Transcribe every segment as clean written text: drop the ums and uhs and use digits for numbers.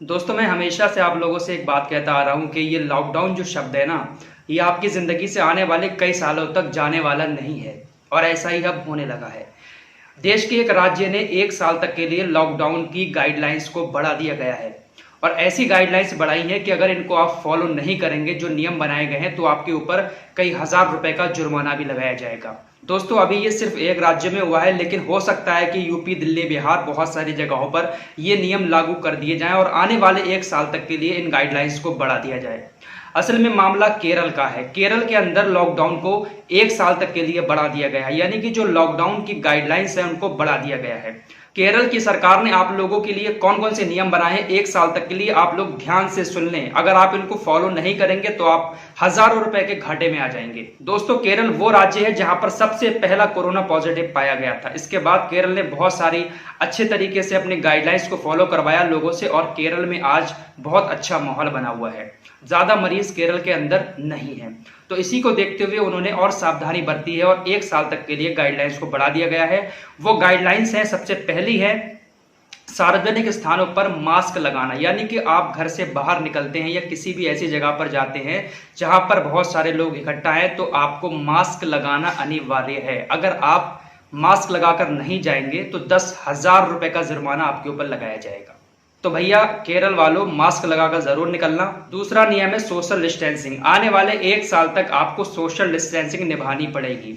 दोस्तों, मैं हमेशा से आप लोगों से एक बात कहता आ रहा हूँ कि ये लॉकडाउन जो शब्द है ना, ये आपकी ज़िंदगी से आने वाले कई सालों तक जाने वाला नहीं है और ऐसा ही अब होने लगा है। देश के एक राज्य ने 1 साल तक के लिए लॉकडाउन की गाइडलाइंस को बढ़ा दिया गया है और ऐसी गाइडलाइंस बढ़ाई हैं कि अगर इनको आप फॉलो नहीं करेंगे, जो नियम बनाए गए हैं, तो आपके ऊपर कई हज़ार रुपए का जुर्माना भी लगाया जाएगा। दोस्तों, अभी ये सिर्फ एक राज्य में हुआ है, लेकिन हो सकता है कि यूपी, दिल्ली, बिहार बहुत सारी जगहों पर ये नियम लागू कर दिए जाएं और आने वाले 1 साल तक के लिए इन गाइडलाइंस को बढ़ा दिया जाए। असल में मामला केरल का है। केरल के अंदर लॉकडाउन को 1 साल तक के लिए बढ़ा दिया गया है, यानी कि जो लॉकडाउन की गाइडलाइंस है उनको बढ़ा दिया गया है। केरल की सरकार ने आप लोगों के लिए कौन कौन से नियम बनाए हैं 1 साल तक के लिए, आप लोग ध्यान से सुन लें। अगर आप इनको फॉलो नहीं करेंगे तो आप हजारों रुपए के घाटे में आ जाएंगे। दोस्तों, केरल वो राज्य है जहां पर सबसे पहला कोरोना पॉजिटिव पाया गया था। इसके बाद केरल ने बहुत सारी अच्छे तरीके से अपनी गाइडलाइंस को फॉलो करवाया लोगों से और केरल में आज बहुत अच्छा माहौल बना हुआ है। ज्यादा मरीज केरल के अंदर नहीं है, तो इसी को देखते हुए उन्होंने और सावधानी बरती है और 1 साल तक के लिए गाइडलाइंस को बढ़ा दिया गया है। वो गाइडलाइंस है, सबसे पहली है सार्वजनिक स्थानों पर मास्क लगाना, यानी कि आप घर से बाहर निकलते हैं या किसी भी ऐसी जगह पर जाते हैं जहां पर बहुत सारे लोग इकट्ठा हैं, तो आपको मास्क लगाना अनिवार्य है। अगर आप मास्क लगाकर नहीं जाएंगे तो 10,000 रुपए का जुर्माना आपके ऊपर लगाया जाएगा। तो भैया केरल वालों, मास्क लगाकर जरूर निकलना। दूसरा नियम है सोशल डिस्टेंसिंग। आने वाले 1 साल तक आपको सोशल डिस्टेंसिंग निभानी पड़ेगी।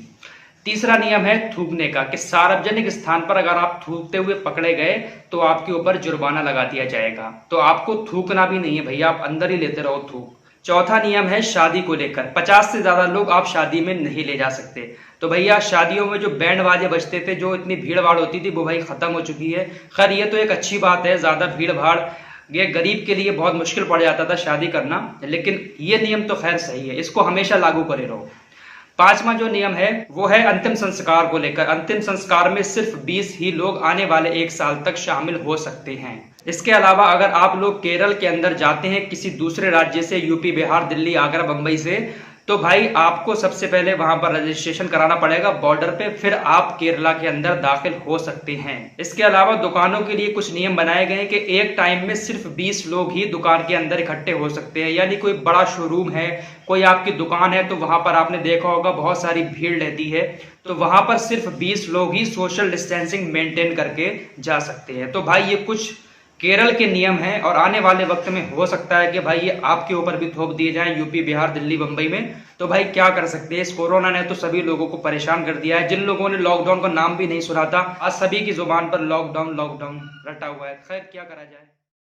तीसरा नियम है थूकने का, कि सार्वजनिक स्थान पर अगर आप थूकते हुए पकड़े गए तो आपके ऊपर जुर्माना लगा दिया जाएगा। तो आपको थूकना भी नहीं है भैया, आप अंदर ही लेते रहो थूक। चौथा नियम है शादी को लेकर, 50 से ज्यादा लोग आप शादी में नहीं ले जा सकते। तो भैया शादियों में जो बैंड बाजे बजते थे, जो इतनी भीड़ भाड़ होती थी, वो भाई खत्म हो चुकी है। खैर ये तो एक अच्छी बात है, ज्यादा भीड़ भाड़ ये गरीब के लिए बहुत मुश्किल पड़ जाता था शादी करना, लेकिन ये नियम तो खैर सही है, इसको हमेशा लागू करे रहो। पांचवा जो नियम है वो है अंतिम संस्कार को लेकर। अंतिम संस्कार में सिर्फ 20 ही लोग आने वाले 1 साल तक शामिल हो सकते हैं। इसके अलावा अगर आप लोग केरल के अंदर जाते हैं किसी दूसरे राज्य से, यूपी, बिहार, दिल्ली, आगरा, बंबई से, तो भाई आपको सबसे पहले वहां पर रजिस्ट्रेशन कराना पड़ेगा बॉर्डर पे, फिर आप केरला के अंदर दाखिल हो सकते हैं। इसके अलावा दुकानों के लिए कुछ नियम बनाए गए हैं कि एक टाइम में सिर्फ 20 लोग ही दुकान के अंदर इकट्ठे हो सकते हैं। यानी कोई बड़ा शोरूम है, कोई आपकी दुकान है, तो वहां पर आपने देखा होगा बहुत सारी भीड़ रहती है, तो वहां पर सिर्फ 20 लोग ही सोशल डिस्टेंसिंग मेंटेन करके जा सकते हैं। तो भाई ये कुछ केरल के नियम हैं और आने वाले वक्त में हो सकता है कि भाई ये आपके ऊपर भी थोप दिए जाएं यूपी, बिहार, दिल्ली, मुंबई में। तो भाई क्या कर सकते हैं, इस कोरोना ने तो सभी लोगों को परेशान कर दिया है। जिन लोगों ने लॉकडाउन का नाम भी नहीं सुना था, आज सभी की जुबान पर लॉकडाउन लॉकडाउन रटा हुआ है। खैर क्या करा जाए।